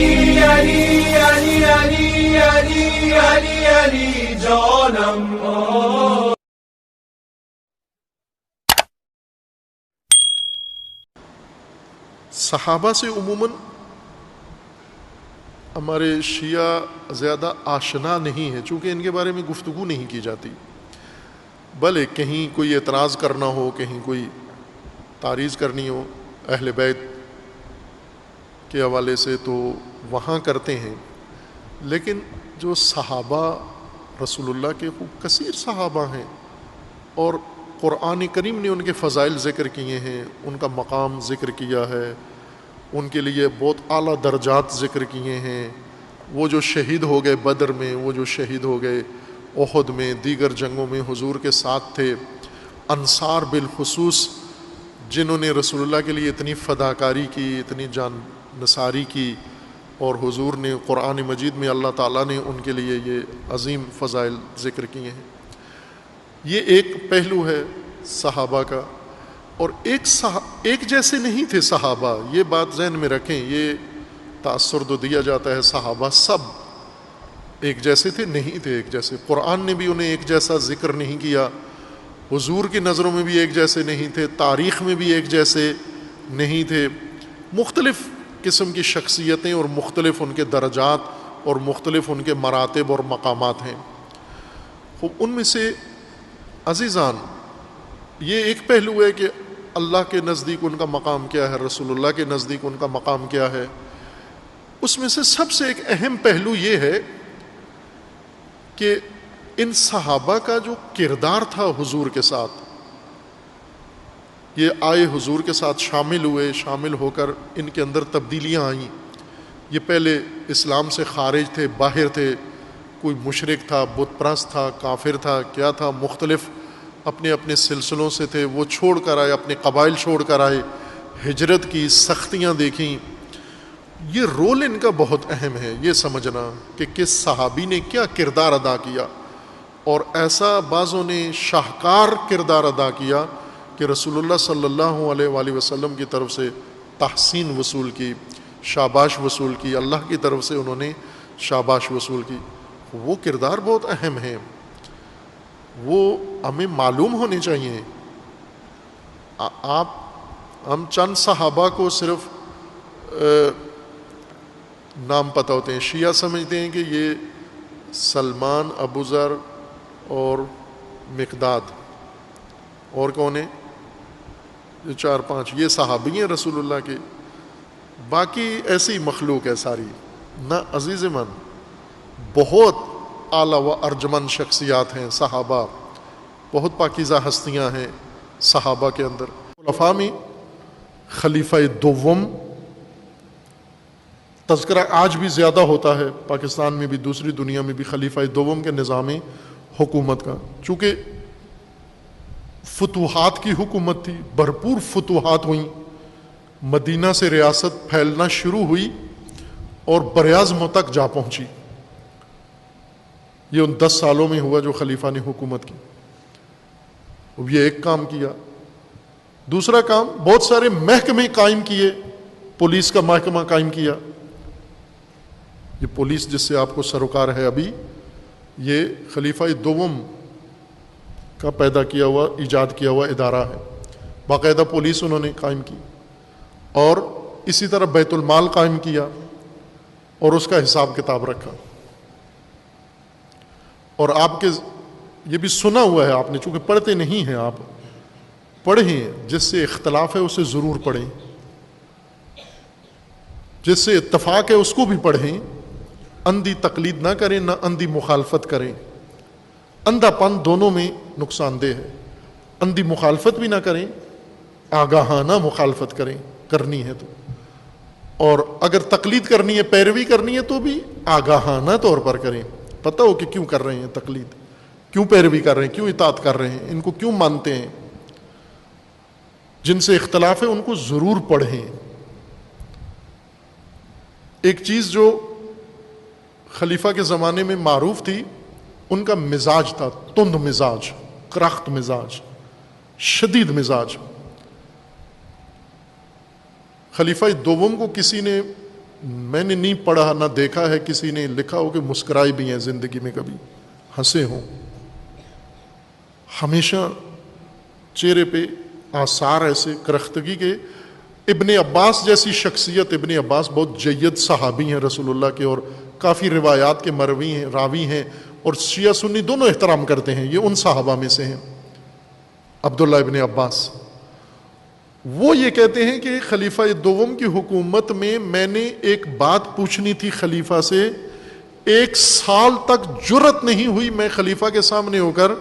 علی علی علی علی علی علی جانم. صحابہ سے عموماً ہمارے شیعہ زیادہ آشنا نہیں ہے، چونکہ ان کے بارے میں گفتگو نہیں کی جاتی. بھلے کہیں کوئی اعتراض کرنا ہو، کہیں کوئی تعریض کرنی ہو اہل بیت کے حوالے سے تو وہاں کرتے ہیں، لیکن جو صحابہ رسول اللہ کے خوب کثیر صحابہ ہیں اور قرآن کریم نے ان کے فضائل ذکر کیے ہیں، ان کا مقام ذکر کیا ہے، ان کے لیے بہت اعلیٰ درجات ذکر کیے ہیں. وہ جو شہید ہو گئے بدر میں، وہ جو شہید ہو گئے احد میں، دیگر جنگوں میں حضور کے ساتھ تھے، انصار بالخصوص جنہوں نے رسول اللہ کے لیے اتنی فداکاری کی، اتنی جان نثاری کی، اور حضور نے قرآن مجید میں اللہ تعالیٰ نے ان کے لیے یہ عظیم فضائل ذکر کیے ہیں. یہ ایک پہلو ہے صحابہ کا. اور ایک جیسے نہیں تھے صحابہ، یہ بات ذہن میں رکھیں. یہ تاثر تو دیا جاتا ہے صحابہ سب ایک جیسے تھے، نہیں تھے ایک جیسے. قرآن نے بھی انہیں ایک جیسا ذکر نہیں کیا، حضور کی نظروں میں بھی ایک جیسے نہیں تھے، تاریخ میں بھی ایک جیسے نہیں تھے. مختلف قسم کی شخصیتیں اور مختلف ان کے درجات اور مختلف ان کے مراتب اور مقامات ہیں. خوب ان میں سے عزیزان یہ ایک پہلو ہے کہ اللہ کے نزدیک ان کا مقام کیا ہے، رسول اللہ کے نزدیک ان کا مقام کیا ہے. اس میں سے سب سے ایک اہم پہلو یہ ہے کہ ان صحابہ کا جو کردار تھا حضور کے ساتھ، یہ آئے حضور کے ساتھ شامل ہوئے، شامل ہو کر ان کے اندر تبدیلیاں آئیں. یہ پہلے اسلام سے خارج تھے، باہر تھے، کوئی مشرک تھا، بت پرست تھا، کافر تھا، کیا تھا، مختلف اپنے اپنے سلسلوں سے تھے. وہ چھوڑ کر آئے، اپنے قبائل چھوڑ کر آئے، ہجرت کی، سختیاں دیکھیں. یہ رول ان کا بہت اہم ہے، یہ سمجھنا کہ کس صحابی نے کیا کردار ادا کیا. اور ایسا بعضوں نے شاہکار کردار ادا کیا کہ رسول اللہ صلی اللہ علیہ وآلہ وسلم کی طرف سے تحسین وصول کی، شاباش وصول کی، اللہ کی طرف سے انہوں نے شاباش وصول کی. وہ کردار بہت اہم ہیں، وہ ہمیں معلوم ہونے چاہیے. ہم چند صحابہ کو صرف نام پتہ ہوتے ہیں. شیعہ سمجھتے ہیں کہ یہ سلمان، ابو ذر اور مقداد، اور کون ہیں، یہ 4-5 یہ صحابی ہیں رسول اللہ کے، باقی ایسی مخلوق ہے ساری. نہ عزیز من، بہت اعلیٰ و ارجمند شخصیات ہیں صحابہ، بہت پاکیزہ ہستیاں ہیں صحابہ کے اندر. خلفاء میں خلیفہ دوم تذکرہ آج بھی زیادہ ہوتا ہے، پاکستان میں بھی دوسری دنیا میں بھی خلیفہ دوم کے نظام حکومت کا. چونکہ فتوحات کی حکومت تھی، بھرپور فتوحات ہوئیں، مدینہ سے ریاست پھیلنا شروع ہوئی اور براعظم تک جا پہنچی. یہ ان 10 سالوں میں ہوا جو خلیفہ نے حکومت کی. اب یہ ایک کام کیا. دوسرا کام، بہت سارے محکمے قائم کیے. پولیس کا محکمہ قائم کیا. یہ پولیس جس سے آپ کو سروکار ہے ابھی، یہ خلیفہ دوم کا پیدا کیا ہوا، ایجاد کیا ہوا ادارہ ہے. باقاعدہ پولیس انہوں نے قائم کی، اور اسی طرح بیت المال قائم کیا اور اس کا حساب کتاب رکھا. اور آپ کے یہ بھی سنا ہوا ہے آپ نے، چونکہ پڑھتے نہیں ہیں آپ، پڑھیں، جس سے اختلاف ہے اسے ضرور پڑھیں، جس سے اتفاق ہے اس کو بھی پڑھیں. اندھی تقلید نہ کریں، نہ اندھی مخالفت کریں. اندھا پن دونوں میں نقصان دہ ہے. اندھی مخالفت بھی نہ کریں، آگاہانہ مخالفت کریں، کرنی ہے تو. اور اگر تقلید کرنی ہے، پیروی کرنی ہے، تو بھی آگاہانہ طور پر کریں. پتہ ہو کہ کیوں کر رہے ہیں تقلید، کیوں پیروی کر رہے ہیں، کیوں اطاعت کر رہے ہیں، ان کو کیوں مانتے ہیں. جن سے اختلاف ہے ان کو ضرور پڑھیں. ایک چیز جو خلیفہ کے زمانے میں معروف تھی، ان کا مزاج تھا تند مزاج، کرخت مزاج، شدید مزاج. خلیفہ دوم کو کسی نے میں نے نہیں پڑھا نہ دیکھا ہے کسی نے لکھا ہو کہ مسکرائے بھی ہیں زندگی میں، کبھی ہنسے ہوں. ہمیشہ چہرے پہ آثار ایسے کرختگی کے. ابن عباس جیسی شخصیت، ابن عباس بہت جید صحابی ہیں رسول اللہ کے، اور کافی روایات کے مروی ہیں، راوی ہیں، اور شیعہ سنی دونوں احترام کرتے ہیں. یہ ان صحابہ میں سے ہیں عبداللہ ابن عباس. وہ یہ کہتے ہیں کہ خلیفہ دوم کی حکومت میں نے ایک بات پوچھنی تھی خلیفہ سے، 1 سال تک جرت نہیں ہوئی میں خلیفہ کے سامنے ہو کر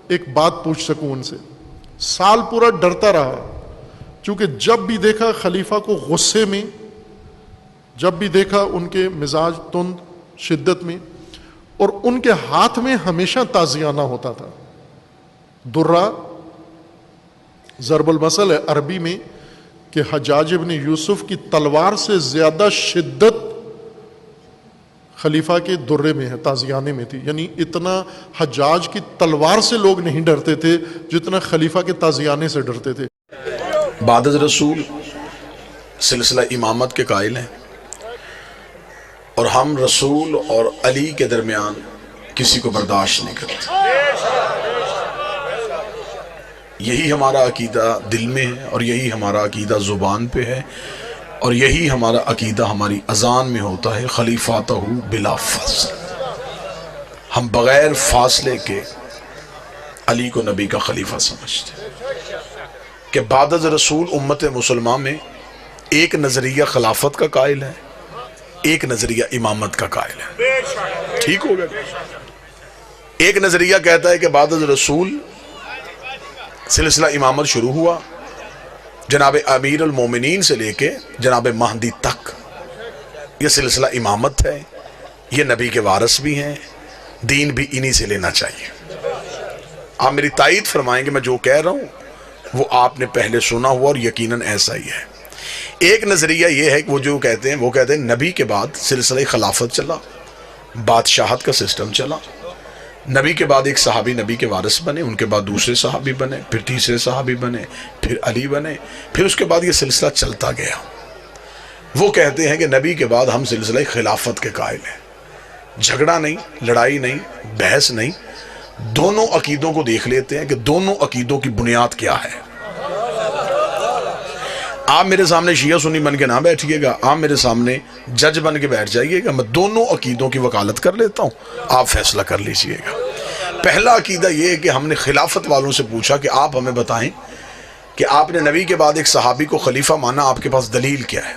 ایک بات پوچھ سکوں ان سے. سال پورا ڈرتا رہا، چونکہ جب بھی دیکھا خلیفہ کو غصے میں، جب بھی دیکھا ان کے مزاج تند شدت میں، اور ان کے ہاتھ میں ہمیشہ تازیانہ ہوتا تھا. درہ ضرب المثل ہے عربی میں کہ حجاج ابن یوسف کی تلوار سے زیادہ شدت خلیفہ کے درے میں ہے، تازیانے میں تھی. یعنی اتنا حجاج کی تلوار سے لوگ نہیں ڈرتے تھے جتنا خلیفہ کے تازیانے سے ڈرتے تھے. بعد از رسول سلسلہ امامت کے قائل ہیں، اور ہم رسول اور علی کے درمیان کسی کو برداشت نہیں کرتے. یہی ہمارا عقیدہ دل میں ہے، اور یہی ہمارا عقیدہ زبان پہ ہے، اور یہی ہمارا عقیدہ ہماری اذان میں ہوتا ہے، خلیفاتہ بلا فاصل. ہم بغیر فاصلے کے علی کو نبی کا خلیفہ سمجھتے ہیں. کہ بعد از رسول امت مسلمہ میں ایک نظریہ خلافت کا قائل ہے، ایک نظریہ امامت کا قائل ہے. ٹھیک ہو گیا؟ ایک نظریہ کہتا ہے کہ بعد از رسول سلسلہ امامت شروع ہوا، جناب امیر المومنین سے لے کے جناب مہدی تک یہ سلسلہ امامت ہے. یہ نبی کے وارث بھی ہیں، دین بھی انہی سے لینا چاہیے. آپ میری تائید فرمائیں گے میں جو کہہ رہا ہوں وہ آپ نے پہلے سنا ہوا، اور یقیناً ایسا ہی ہے. ایک نظریہ یہ ہے کہ وہ جو کہتے ہیں، وہ کہتے ہیں نبی کے بعد سلسلہ خلافت چلا، بادشاہت کا سسٹم چلا. نبی کے بعد ایک صحابی نبی کے وارث بنے، ان کے بعد دوسرے صحابی بنے، پھر تیسرے صحابی بنے، پھر علی بنے، پھر اس کے بعد یہ سلسلہ چلتا گیا. وہ کہتے ہیں کہ نبی کے بعد ہم سلسلہ خلافت کے قائل ہیں. جھگڑا نہیں، لڑائی نہیں، بحث نہیں، دونوں عقیدوں کو دیکھ لیتے ہیں کہ دونوں عقیدوں کی بنیاد کیا ہے. آپ میرے سامنے شیعہ سنی بن کے نہ بیٹھیے گا، آپ میرے سامنے جج بن کے بیٹھ جائیے گا، میں دونوں عقیدوں کی وکالت کر لیتا ہوں، آپ فیصلہ کر لیجئے گا. پہلا عقیدہ یہ ہے کہ ہم نے خلافت والوں سے پوچھا کہ آپ ہمیں بتائیں کہ آپ نے نبی کے بعد ایک صحابی کو خلیفہ مانا، آپ کے پاس دلیل کیا ہے؟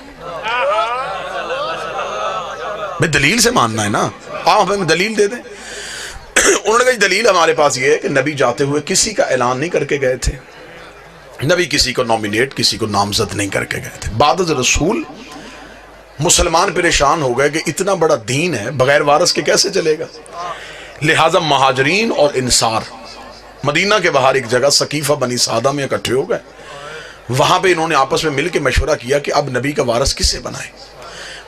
میں دلیل سے ماننا ہے نا، آپ ہمیں دلیل دے دیں. انہوں نے کہا دلیل ہمارے پاس یہ ہے کہ نبی جاتے ہوئے کسی کا اعلان نہیں کر کے گئے تھے، نبی کسی کو نومینیٹ، کسی کو نامزد نہیں کر کے گئے تھے. بعد از رسول مسلمان پریشان ہو گئے کہ اتنا بڑا دین ہے بغیر وارث کے کیسے چلے گا. لہٰذا مہاجرین اور انصار مدینہ کے باہر ایک جگہ سقیفہ بنی سعدہ میں اکٹھے ہو گئے. وہاں پہ انہوں نے آپس میں مل کے مشورہ کیا کہ اب نبی کا وارث کسے بنائیں.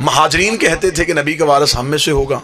مہاجرین کہتے تھے کہ نبی کا وارث ہم میں سے ہوگا،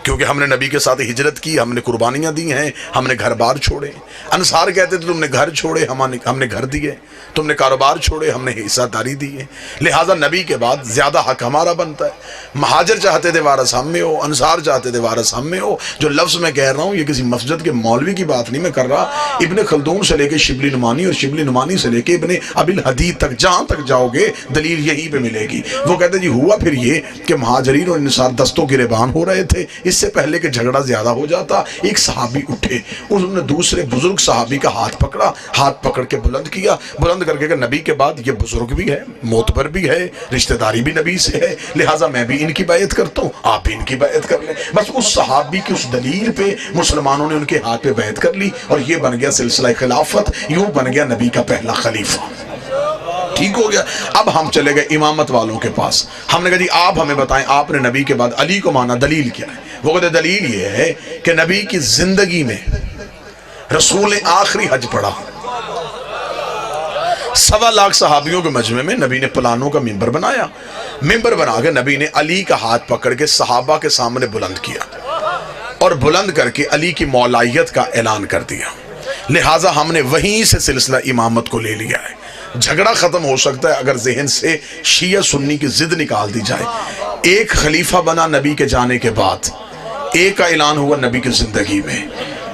کیونکہ ہم نے نبی کے ساتھ ہجرت کی، ہم نے قربانیاں دی ہیں، ہم نے گھر بار چھوڑے. انصار کہتے تھے تم نے گھر چھوڑے، ہم نے گھر دیے، تم نے کاروبار چھوڑے، ہم نے حصہ داری دی ہے، لہٰذا نبی کے بعد زیادہ حق ہمارا بنتا ہے. مہاجر چاہتے تھے وارث ہم میں ہو، انصار چاہتے تھے وارث ہم میں ہو. جو لفظ میں کہہ رہا ہوں یہ کسی مسجد کے مولوی کی بات نہیں میں کر رہا. ابن خلدون سے لے کے شبلی نعمانی، اور شبلی نعمانی سے لے کے ابن ابی الحدید تک جہاں تک جاؤ گے دلیل یہی پہ ملے گی. وہ کہتے جی ہوا پھر یہ کہ مہاجرین اور انصار دستوں گریبان ہو رہے تھے. اس سے پہلے کہ جھگڑا زیادہ ہو جاتا، ایک صحابی اٹھے، انہوں نے دوسرے بزرگ صحابی کا ہاتھ پکڑا، ہاتھ پکڑ کے بلند کیا، بلند کر کے کہ نبی کے بعد یہ بزرگ بھی ہے، معتبر بھی ہے، رشتہ داری بھی نبی سے ہے، لہٰذا میں بھی ان کی بیعت کرتا ہوں، آپ بھی ان کی بیعت کر لیں. بس اس صحابی کی اس دلیل پہ مسلمانوں نے ان کے ہاتھ پہ بیعت کر لی، اور یہ بن گیا سلسلہ خلافت. یوں بن گیا نبی کا پہلا خلیفہ. ٹھیک ہو گیا. اب ہم چلے گئے امامت والوں کے پاس. ہم نے کہا جی آپ ہمیں بتائیں آپ نے نبی کے بعد علی کو مانا، دلیل کیا ہے؟ وہ کہتے دلیل یہ ہے کہ نبی کی زندگی میں رسول نے آخری حج پڑھا، 1.25 لاکھ صحابیوں کے مجمع میں نبی نے پلانوں کا ممبر بنایا. ممبر بنا کے نبی نے علی کا ہاتھ پکڑ کے صحابہ کے سامنے بلند کیا، اور بلند کر کے علی کی مولائیت کا اعلان کر دیا. لہٰذا ہم نے وہیں سے سلسلہ امامت کو لے لیا ہے. جھگڑا ختم ہو سکتا ہے اگر ذہن سے شیعہ سنی کی ضد نکال دی جائے. ایک خلیفہ بنا نبی کے جانے کے بعد، ایک کا اعلان ہوا نبی کی زندگی میں،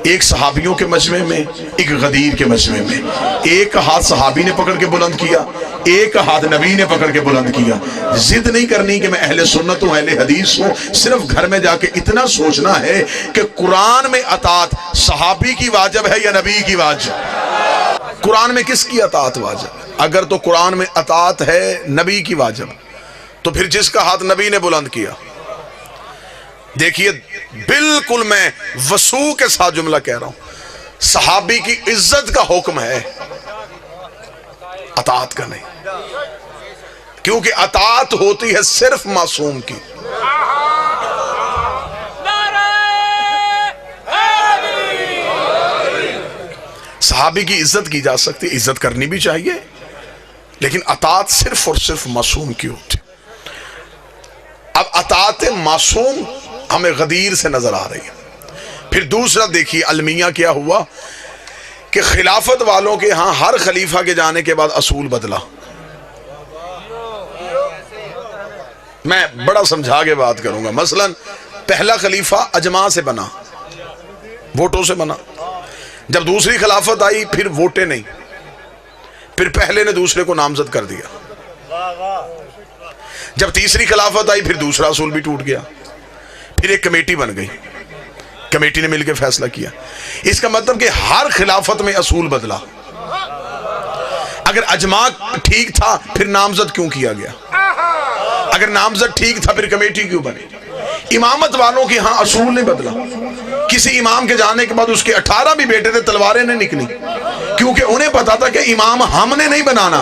ایک صحابیوں کے مجمع میں، ایک غدیر کے مجمع میں، ایک کا ہاتھ صحابی نے پکڑ کے بلند کیا، ایک کا ہاتھ نبی نے پکڑ کے بلند کیا۔ ضد نہیں کرنی کہ میں اہل سنت ہوں، اہل حدیث ہوں، صرف گھر میں جا کے اتنا سوچنا ہے کہ قرآن میں اطاعت صحابی کی واجب ہے یا نبی کی واجب؟ قرآن میں کس کی اطاعت واجب؟ اگر تو قرآن میں اطاعت ہے نبی کی واجب، تو پھر جس کا ہاتھ نبی نے بلند کیا، دیکھیے بالکل میں وسوع کے ساتھ جملہ کہہ رہا ہوں، صحابی کی عزت کا حکم ہے، اطاعت کا نہیں، کیونکہ اطاعت ہوتی ہے صرف معصوم کی۔ صحابی کی عزت کی جا سکتی، عزت کرنی بھی چاہیے، لیکن اطاعت صرف اور صرف معصوم کی ہوتی۔ اب اطاعت معصوم ہمیں غدیر سے نظر آ رہی ہے۔ پھر دوسرا دیکھیے المیہ کیا ہوا کہ خلافت والوں کے ہاں ہر خلیفہ کے جانے کے بعد اصول بدلا۔ میں بڑا سمجھا کے بات کروں گا۔ مثلا پہلا خلیفہ اجماع سے بنا، ووٹوں سے بنا، جب دوسری خلافت آئی پھر ووٹیں نہیں، پھر پہلے نے دوسرے کو نامزد کر دیا، جب تیسری خلافت آئی پھر دوسرا اصول بھی ٹوٹ گیا، پھر ایک کمیٹی بن گئی، کمیٹی نے مل کے فیصلہ کیا۔ اس کا مطلب کہ ہر خلافت میں اصول بدلا۔ اگر اجماع ٹھیک تھا پھر نامزد کیوں کیا گیا؟ اگر نامزد ٹھیک تھا پھر کمیٹی کیوں بنی؟ امامت والوں کے ہاں اصول نہیں بدلا۔ کسی امام کے جانے کے بعد اس کے 18 بھی بیٹے تھے، تلواریں نہیں نکلی، کیونکہ انہیں پتا تھا کہ امام ہم نے نہیں بنانا،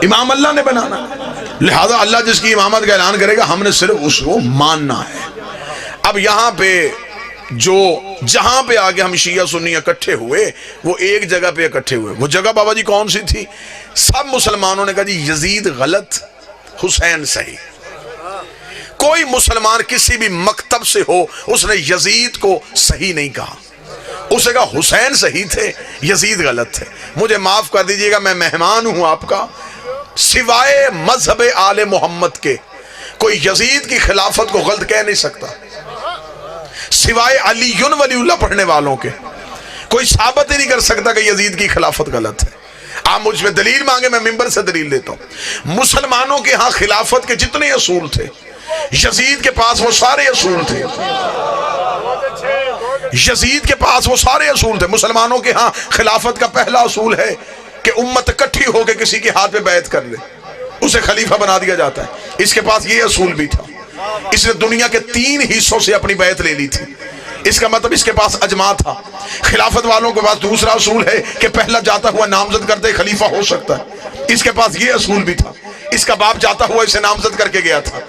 امام اللہ نے بنانا، لہذا اللہ جس کی امامت کا اعلان کرے گا ہم نے صرف اس کو ماننا ہے۔ اب یہاں پہ جہاں پہ آگے ہم شیعہ سنی اکٹھے ہوئے، وہ ایک جگہ پہ اکٹھے ہوئے۔ وہ جگہ بابا جی کون سی تھی؟ سب مسلمانوں نے کہا جی یزید غلط، حسین صحیح۔ کوئی مسلمان کسی بھی مکتب سے ہو اس نے یزید کو صحیح نہیں کہا، اس نے کہا حسین صحیح تھے، یزید غلط تھے۔ مجھے معاف کر دیجئے گا، میں مہمان ہوں آپ کا، سوائے مذہب آل محمد کے کوئی یزید کی خلافت کو غلط کہہ نہیں سکتا، سوائے علی ولی اللہ پڑھنے والوں کے کوئی ثابت ہی نہیں کر سکتا کہ یزید کی خلافت غلط ہے۔ آپ مجھ میں دلیل مانگے، میں ممبر سے دلیل دیتا ہوں۔ مسلمانوں کے ہاں خلافت کے جتنے اصول تھے، یزید کے پاس وہ سارے اصول تھے، یزید کے پاس وہ سارے اصول تھے۔ مسلمانوں کے ہاں خلافت کا پہلا اصول ہے کہ امت اکٹھی ہو کے کسی کے ہاتھ پہ بیعت کر لے، اسے خلیفہ بنا دیا جاتا ہے۔ اس کے پاس یہ اصول بھی تھا، اس نے دنیا کے 3 حصوں سے اپنی بیعت لے لی تھی، اس کا مطلب اس کے پاس اجماع تھا۔ خلافت والوں کے پاس دوسرا اصول ہے کہ پہلا جاتا ہوا نامزد کرتے خلیفہ ہو سکتا ہے، اس کے پاس یہ اصول بھی تھا، اس کا باپ جاتا ہوا اسے نامزد کر کے گیا تھا۔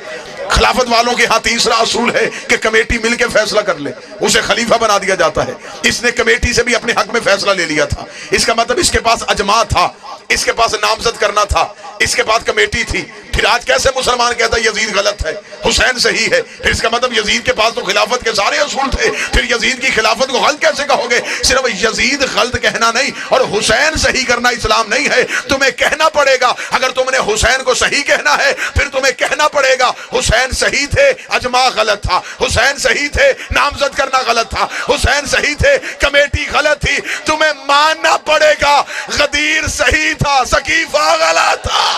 خلافت والوں کے ہاں تیسرا اصول ہے کہ کمیٹی مل کے فیصلہ کر لے، اسے خلیفہ بنا دیا جاتا ہے۔ اس نے کمیٹی سے بھی اپنے حق میں فیصلہ لے لیا تھا، اس کا مطلب اس کے پاس اجماع تھا، اس کے پاس نامزد کرنا تھا، اس کے پاس کمیٹی تھی۔ پھر آج کیسے مسلمان کہتا ہے یزید غلط ہے، حسین صحیح ہے؟ پھر اس کا مطلب یزید کے پاس تو خلافت کے سارے اصول تھے، پھر یزید کی خلافت کو غلط کیسے کہو گے؟ صرف یزید غلط کہنا نہیں اور حسین صحیح کرنا اسلام نہیں ہے، تمہیں کہنا پڑے گا۔ اگر تم نے حسین کو صحیح کہنا ہے پھر تمہیں کہنا پڑے گا حسین صحیح تھے، اجماع غلط تھا، حسین صحیح تھے، نامزد کرنا غلط تھا، حسین صحیح تھے، کمیٹی غلط تھی، تمہیں ماننا پڑے گا غدیر صحیح تھا، سقیفہ غلط تھا۔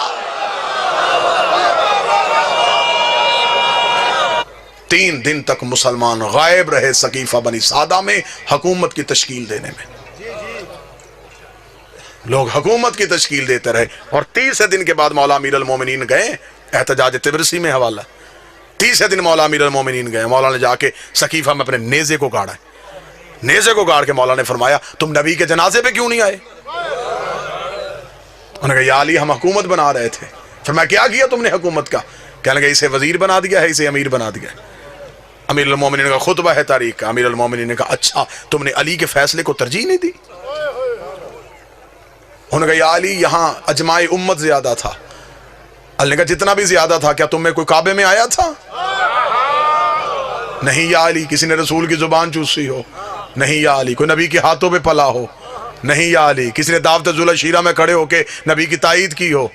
3 دن تک مسلمان غائب رہے سقیفہ بنی سعدہ میں حکومت کی تشکیل دینے میں، لوگ حکومت کی تشکیل دیتے رہے، اور 30 دن کے بعد مولا امیر المومنین گئے، احتجاج تبرسی میں حوالہ، 30 دن مولا امیر المومنین گئے، مولا نے جا کے سقیفہ میں اپنے نیزے کو گاڑا ہے، نیزے کو گاڑ کے مولا نے فرمایا تم نبی کے جنازے پہ کیوں نہیں آئے؟ انہوں نے کہا یا علی ہم حکومت بنا رہے تھے۔ فرمایا کیا کیا تم نے حکومت کا؟ کہنے لگا اسے وزیر بنا دیا ہے، اسے امیر بنا دیا ہے۔ امیر المومنین کا خطبہ ہے تاریخ کا، امیر المومنین نے کہا اچھا تم نے علی کے فیصلے کو ترجیح نہیں دی؟ انہوں نے کہا یا علی یہاں اجماع امت زیادہ تھا۔ علی نے کہا جتنا بھی زیادہ تھا کیا تم میں کوئی کعبے میں آیا تھا؟ نہیں یا علی کسی نے رسول کی زبان چوسی ہو، نہیں یا علی کوئی نبی کے ہاتھوں پہ پلا ہو، نہیں یا علی کسی نے دعوت ذوالعشیرہ میں کھڑے ہو کے نبی کی تائید کی ہو،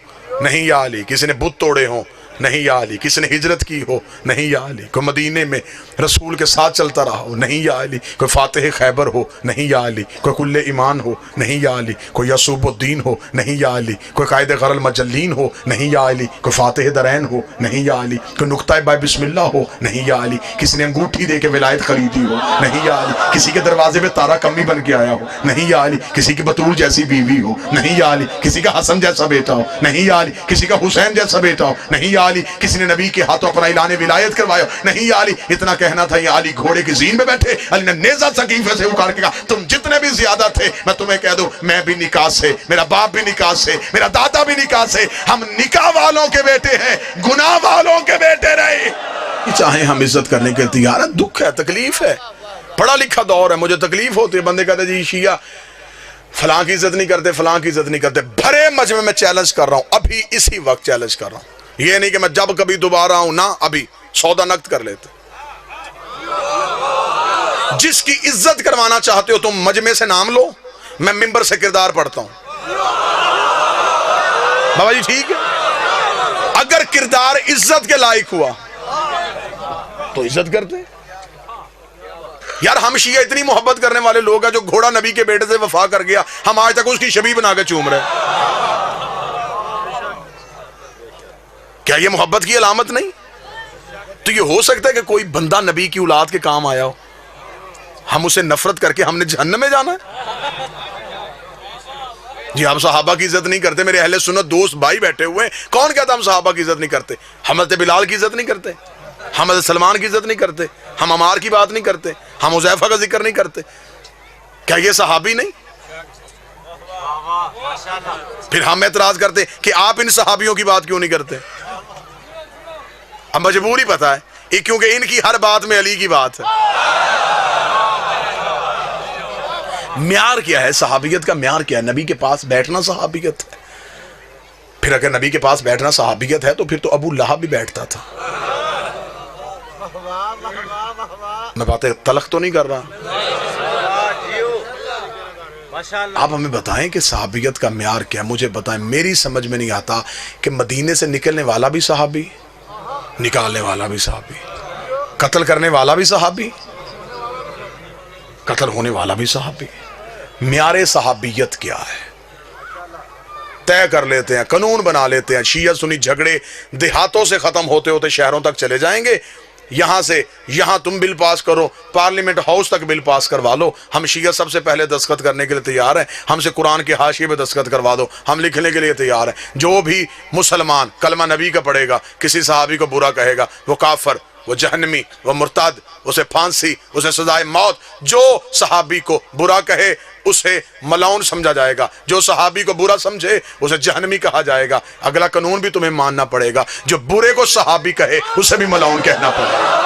نہیں یا علی، کسی نے بت توڑے ہوں، نہیں یا علی، کسی نے ہجرت کی ہو، نہیں یا علی، کوئی مدینے میں رسول کے ساتھ چلتا رہا ہو، نہیں یا علی، کوئی فاتح خیبر ہو، نہیں یا علی، کوئی کل ایمان ہو، نہیں یا علی، کوئی یعصوب الدین ہو، نہیں یا علی، کوئی قائد غر المجلین ہو، نہیں یا علی، کوئی فاتح درین ہو، نہیں یا علی، کوئی نقطہ بائے بسم اللہ ہو، نہیں یا علی، کسی نے انگوٹھی دے کے ولایت خریدی ہو، نہیں یا علی، کسی کے دروازے پہ تارا کمی بن کے آیا ہو، نہیں یا علی، کسی کی بطول جیسی بیوی ہو، نہیں یا علی، کسی کا حسن جیسا بیٹا ہو، نہیں یا علی، کسی کا حسین جیسا بیٹا ہو، نہیں یا علی، کسی نے نبی کے ہاتھوں اپنا اعلان ولایت کروایا، نہیں یا علی، اتنا کہنا تھا یا علی گھوڑے کی زین میں بیٹھے، علی نے نیزہ سقیفے سے اکھاڑ کے کہا تم جتنے بھی زیادہ تھے میں تمہیں کہہ دوں میں بھی نکاح سے، میرا باپ بھی نکاح سے، میرا دادا بھی نکاح سے، ہم نکاح والوں کے بیٹے ہیں، گناہ والوں کے بیٹے رہے۔ چاہے ہم عزت کرنے کے تیار ہیں، دکھ ہے، تکلیف ہے، پڑھا لکھا دور ہے، مجھے تکلیف ہوتی ہے، بندے کہتے جی شیعہ فلاں کی عزت نہیں کرتے، فلاں کی عزت نہیں کرتے، بھرے مجمع میں چیلنج کر رہا ہوں، ابھی اسی وقت چیلنج کر رہا ہوں، یہ نہیں کہ میں جب کبھی دوبارہ ہوں، نہ ابھی سودا نقد کر لیتے۔ جس کی عزت کروانا چاہتے ہو تم مجمع سے نام لو، میں ممبر سے کردار پڑھتا ہوں۔ بابا جی ٹھیک ہے، اگر کردار عزت کے لائق ہوا تو عزت کرتے ہیں۔ یار ہم شیعہ اتنی محبت کرنے والے لوگ ہیں، جو گھوڑا نبی کے بیٹے سے وفا کر گیا ہم آج تک اس کی شبیہ بنا کے چوم رہے ہیں۔ کیا یہ محبت کی علامت نہیں؟ تو یہ ہو سکتا ہے کہ کوئی بندہ نبی کی اولاد کے کام آیا ہو، ہم اسے نفرت کر کے ہم نے جہنم میں جانا ہے؟ جی آپ صحابہ کی عزت نہیں کرتے، میرے اہل سنت دوست بھائی بیٹھے ہوئے ہیں، کون کہتا ہم صحابہ کی عزت نہیں کرتے؟ حضرت بلال کی عزت نہیں کرتے، ہم حضرت سلمان کی عزت نہیں کرتے، ہم عمار کی بات نہیں کرتے، ہم حذیفہ کا ذکر نہیں کرتے، کیا یہ صحابی نہیں؟ پھر ہم اعتراض کرتے کہ آپ ان صحابیوں کی بات کیوں نہیں کرتے؟ اب مجبوری پتا ہے، کیونکہ ان کی ہر بات میں علی کی بات ہے۔ معیار کیا ہے صحابیت کا؟ معیار کیا ہے؟ نبی کے پاس بیٹھنا صحابیت ہے۔ پھر اگر نبی کے پاس بیٹھنا صحابیت ہے تو پھر تو ابو لہب بھی بیٹھتا تھا۔ میں باتیں تلخ تو نہیں کر رہا، آپ ہمیں بتائیں کہ صحابیت کا معیار کیا؟ مجھے بتائیں، میری سمجھ میں نہیں آتا کہ مدینے سے نکلنے والا بھی صحابی، نکالنے والا بھی صحابی، قتل کرنے والا بھی صحابی، قتل ہونے والا بھی صحابی۔ معیار صحابیت کیا ہے؟ طے کر لیتے ہیں، قانون بنا لیتے ہیں، شیعہ سنی جھگڑے دیہاتوں سے ختم ہوتے ہوتے شہروں تک چلے جائیں گے، یہاں سے یہاں تم بل پاس کرو، پارلیمنٹ ہاؤس تک بل پاس کروا لو، ہم شیعہ سب سے پہلے دستخط کرنے کے لیے تیار ہیں، ہم سے قرآن کے حاشیے پہ دستخط کروا دو، ہم لکھنے کے لیے تیار ہیں۔ جو بھی مسلمان کلمہ نبی کا پڑھے گا، کسی صحابی کو برا کہے گا، وہ کافر، وہ جہنمی، وہ مرتد، اسے پھانسی، اسے سزائے موت۔ جو صحابی کو برا کہے اسے ملعون سمجھا جائے گا، جو صحابی کو برا سمجھے اسے جہنمی کہا جائے گا۔ اگلا قانون بھی تمہیں ماننا پڑے گا، جو برے کو صحابی کہے اسے بھی ملعون کہنا پڑے گا۔